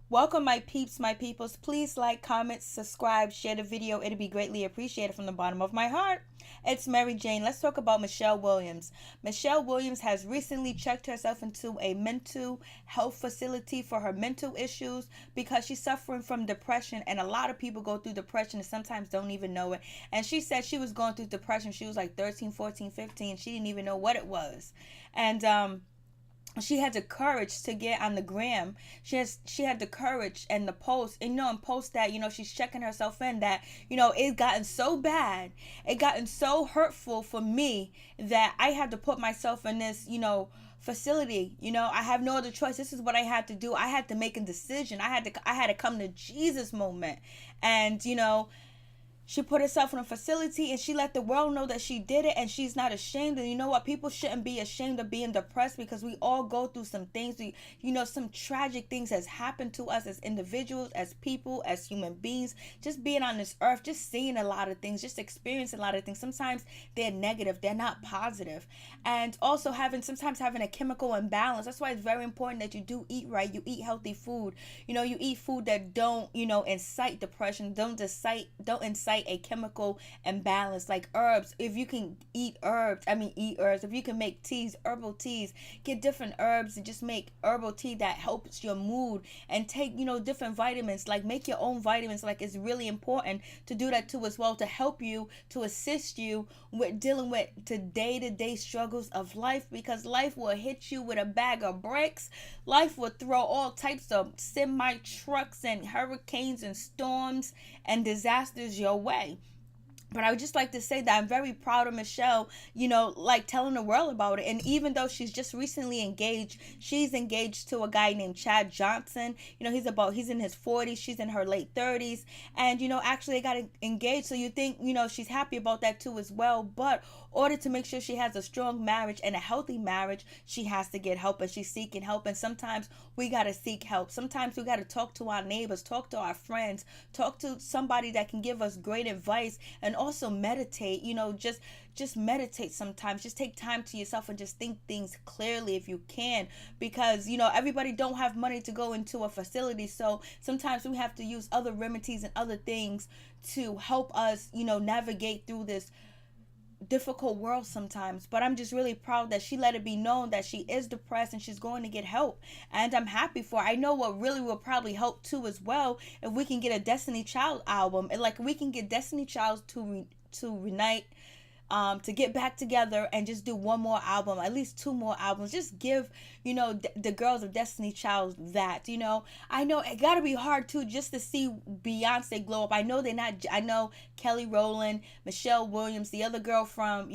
Welcome, my peeps, my peoples. Please like, comment, subscribe, share the video. It'd be greatly appreciated from the bottom of my heart. It's Mary Jane. Let's talk about Michelle Williams. Michelle Williams has recently checked herself into a mental health facility for her mental issues because she's suffering from depression. And a lot of people go through depression and sometimes don't even know it. And she said she was going through depression. She was like 13, 14, 15. She didn't even know what it was. And, she had the courage to get on the gram. She had the courage and the post and post that she's checking herself in, that it gotten so bad, it gotten so hurtful for me that I had to put myself in this facility. I have no other choice. This is what I had to do. I had to make a decision. I had to come to Jesus moment. And she put herself in a facility and she let the world know that she did it, and she's not ashamed. And you know what? People shouldn't be ashamed of being depressed, because we all go through some things. Some tragic things has happened to us as individuals, as people, as human beings. Just being on this earth, just seeing a lot of things, just experiencing a lot of things. Sometimes they're negative, they're not positive. And also sometimes having a chemical imbalance. That's why it's very important that you do eat right. You eat healthy food. You eat food that don't, incite depression, don't incite a chemical imbalance, like herbs. If you can eat herbs, if you can make teas, herbal teas, get different herbs and just make herbal tea that helps your mood, and take different vitamins, like make your own vitamins. Like, it's really important to do that too as well, to help you, to assist you with dealing with the day-to-day struggles of life, because life will hit you with a bag of bricks. Life will throw all types of semi trucks and hurricanes and storms and disasters your way. But I would just like to say that I'm very proud of Michelle, like telling the world about it. And even though she's just recently engaged, she's engaged to a guy named Chad Johnson. He's in his 40s, she's in her late 30s. And, actually they got engaged. So you think, she's happy about that too as well. But in order to make sure she has a strong marriage and a healthy marriage, she has to get help, and she's seeking help. And sometimes we got to seek help. Sometimes we got to talk to our neighbors, talk to our friends, talk to somebody that can give us great advice. And also meditate. Just meditate sometimes. Just take time to yourself and just think things clearly if you can, because everybody don't have money to go into a facility. So sometimes we have to use other remedies and other things to help us navigate through this difficult world sometimes. But I'm just really proud that she let it be known that she is depressed and she's going to get help. And I'm happy for her. I know what really will probably help too as well, if we can get a Destiny Child album, and like we can get Destiny Child to reunite, to get back together and just do one more album, at least two more albums. Just give the girls of Destiny Child that. I know it gotta be hard too, just to see Beyonce glow up. I know they're not. I know Kelly Rowland, Michelle Williams, the other girl from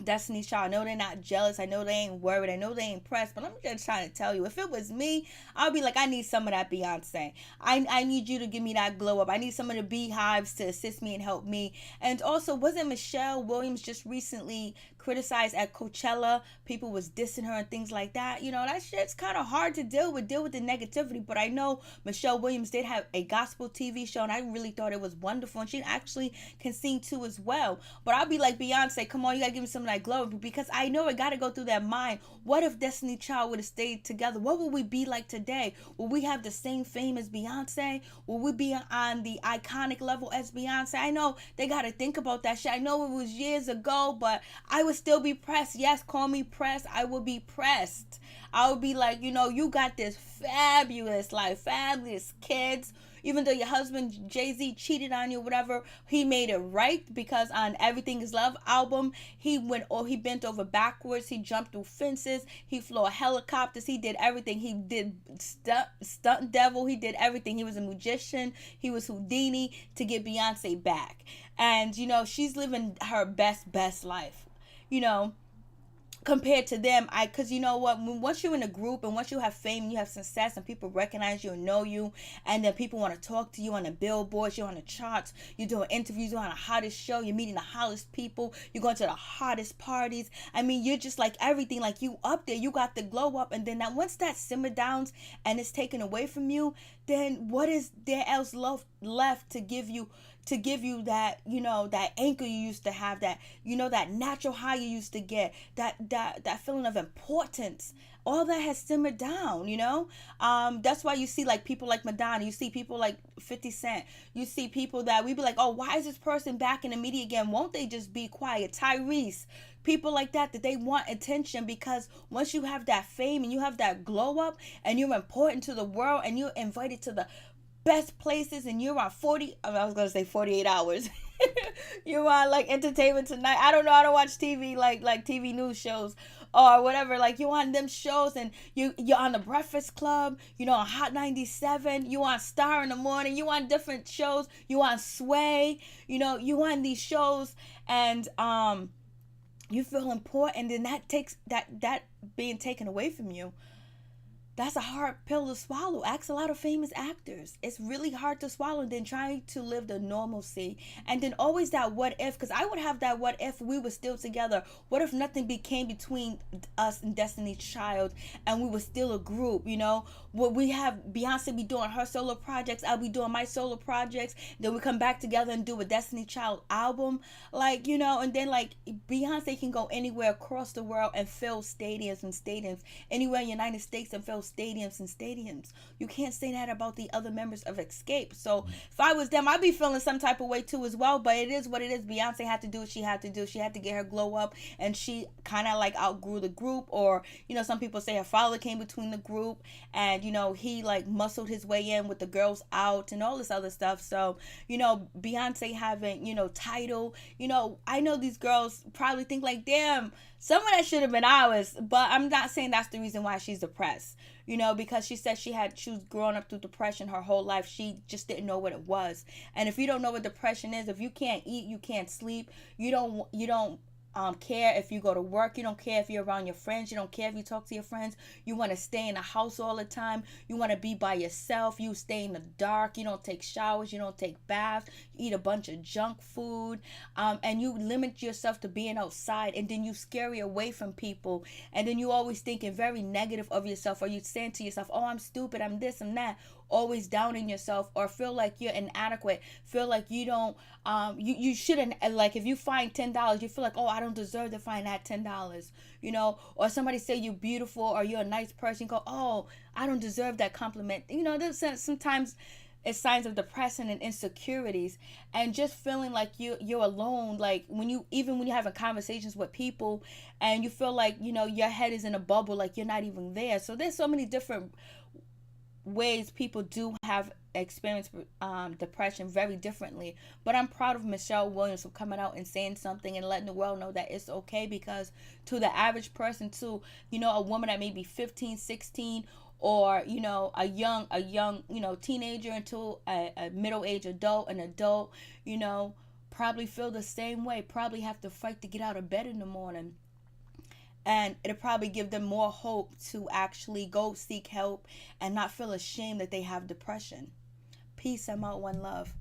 Destiny's Child. I know they're not jealous. I know they ain't worried. I know they ain't pressed. But I'm just trying to tell you, if it was me, I'd be like, I need some of that Beyonce. I need you to give me that glow up. I need some of the beehives to assist me and help me. And also, wasn't Michelle Williams just recently criticized at Coachella? People was dissing her and things like that. That shit's kind of hard to deal with the negativity. But I know Michelle Williams did have a gospel TV show, and I really thought it was wonderful. And she actually can sing too as well. But I'll be like, Beyonce, come on, you gotta give me some that glow, because I know it got to go through their mind. What if Destiny Child would have stayed together? What would we be like today? Will we have the same fame as Beyonce? Will we be on the iconic level as Beyonce? I know they got to think about that shit. I know it was years ago, but I would still be pressed. Yes, call me pressed. I would be pressed. I would be like, you got this fabulous life, fabulous kids. Even though your husband Jay-Z cheated on you, whatever, he made it right, because on Everything Is Love album, he bent over backwards, he jumped through fences, he flew helicopters, he did everything. He did stunt devil, he did everything. He was a magician, he was Houdini to get Beyonce back. And she's living her best life. Compared to them, because you know what, once you're in a group and once you have fame and you have success and people recognize you and know you, and then people want to talk to you on the billboards, you're on the charts, you're doing interviews, you're on the hottest show, you're meeting the hottest people, you're going to the hottest parties. You're just like everything, like you up there, you got the glow up. And then once that simmer downs and it's taken away from you, then what is there else left to give you that that anchor you used to have, that that natural high you used to get, that feeling of importance, all that has simmered down, you know. That's why you see like people like Madonna, you see people like 50 Cent, you see people that we be like, oh, why is this person back in the media again? Won't they just be quiet? Tyrese, people like that, that they want attention, because once you have that fame and you have that glow up and you're important to the world and you're invited to the best places and you're on 40, I was gonna say 48 hours. You're on like Entertainment Tonight. I don't know, I don't watch TV, like TV news shows or whatever. Like you on them shows, and you're on the Breakfast Club, you know, on Hot 97, you on Star in the Morning, you on different shows, you on Sway, you know, you on these shows, and you feel important, and that takes that being taken away from you. That's a hard pill to swallow. Ask a lot of famous actors. It's really hard to swallow. And then trying to live the normalcy. And then always that what if. Because I would have that what if we were still together. What if nothing became between us and Destiny's Child and we were still a group, you know? What we have Beyonce be doing her solo projects. I'll be doing my solo projects. Then we come back together and do a Destiny Child album. Like, you know, and then like Beyonce can go anywhere across the world and fill stadiums and stadiums. Anywhere in the United States and fill stadiums and stadiums. You can't say that about the other members of Escape. So if I was them, I'd be feeling some type of way too as well. But it is what it is. Beyonce had to do what she had to do. She had to get her glow up, and she kind of like outgrew the group. Or, you know, some people say her father came between the group, and, you know, he like muscled his way in with the girls out and all this other stuff. So, you know, Beyonce having, you know, Tidal, you know, I know these girls probably think like, damn, some of that should have been ours. But I'm not saying that's the reason why she's depressed. You know, because she said she was growing up through depression her whole life. She just didn't know what it was. And if you don't know what depression is, if you can't eat, you can't sleep, you don't care if you go to work, you don't care if you're around your friends, you don't care if you talk to your friends, you want to stay in the house all the time, you want to be by yourself, you stay in the dark, you don't take showers, you don't take baths, you eat a bunch of junk food, and you limit yourself to being outside, and then you scary away from people, and then you always thinking very negative of yourself, or you saying to yourself, oh, I'm stupid, I'm this, I'm that, always downing yourself, or feel like you're inadequate, feel like you don't you shouldn't, like if you find $10, you feel like, oh, I don't deserve to find that $10, you know, or somebody say you're beautiful or you're a nice person, you go, oh, I don't deserve that compliment, you know. There's sometimes it's signs of depression and insecurities, and just feeling like you're alone, like when you're having conversations with people and you feel like, you know, your head is in a bubble, like you're not even there. So there's so many different ways people do have experienced depression very differently. But I'm proud of Michelle Williams for coming out and saying something and letting the world know that it's okay, because to the average person, to, you know, a woman that may be 15, 16, or, you know, a young you know, teenager into a middle-aged adult, an adult, you know, probably feel the same way, probably have to fight to get out of bed in the morning. And it'll probably give them more hope to actually go seek help and not feel ashamed that they have depression. Peace. I'm out. One love.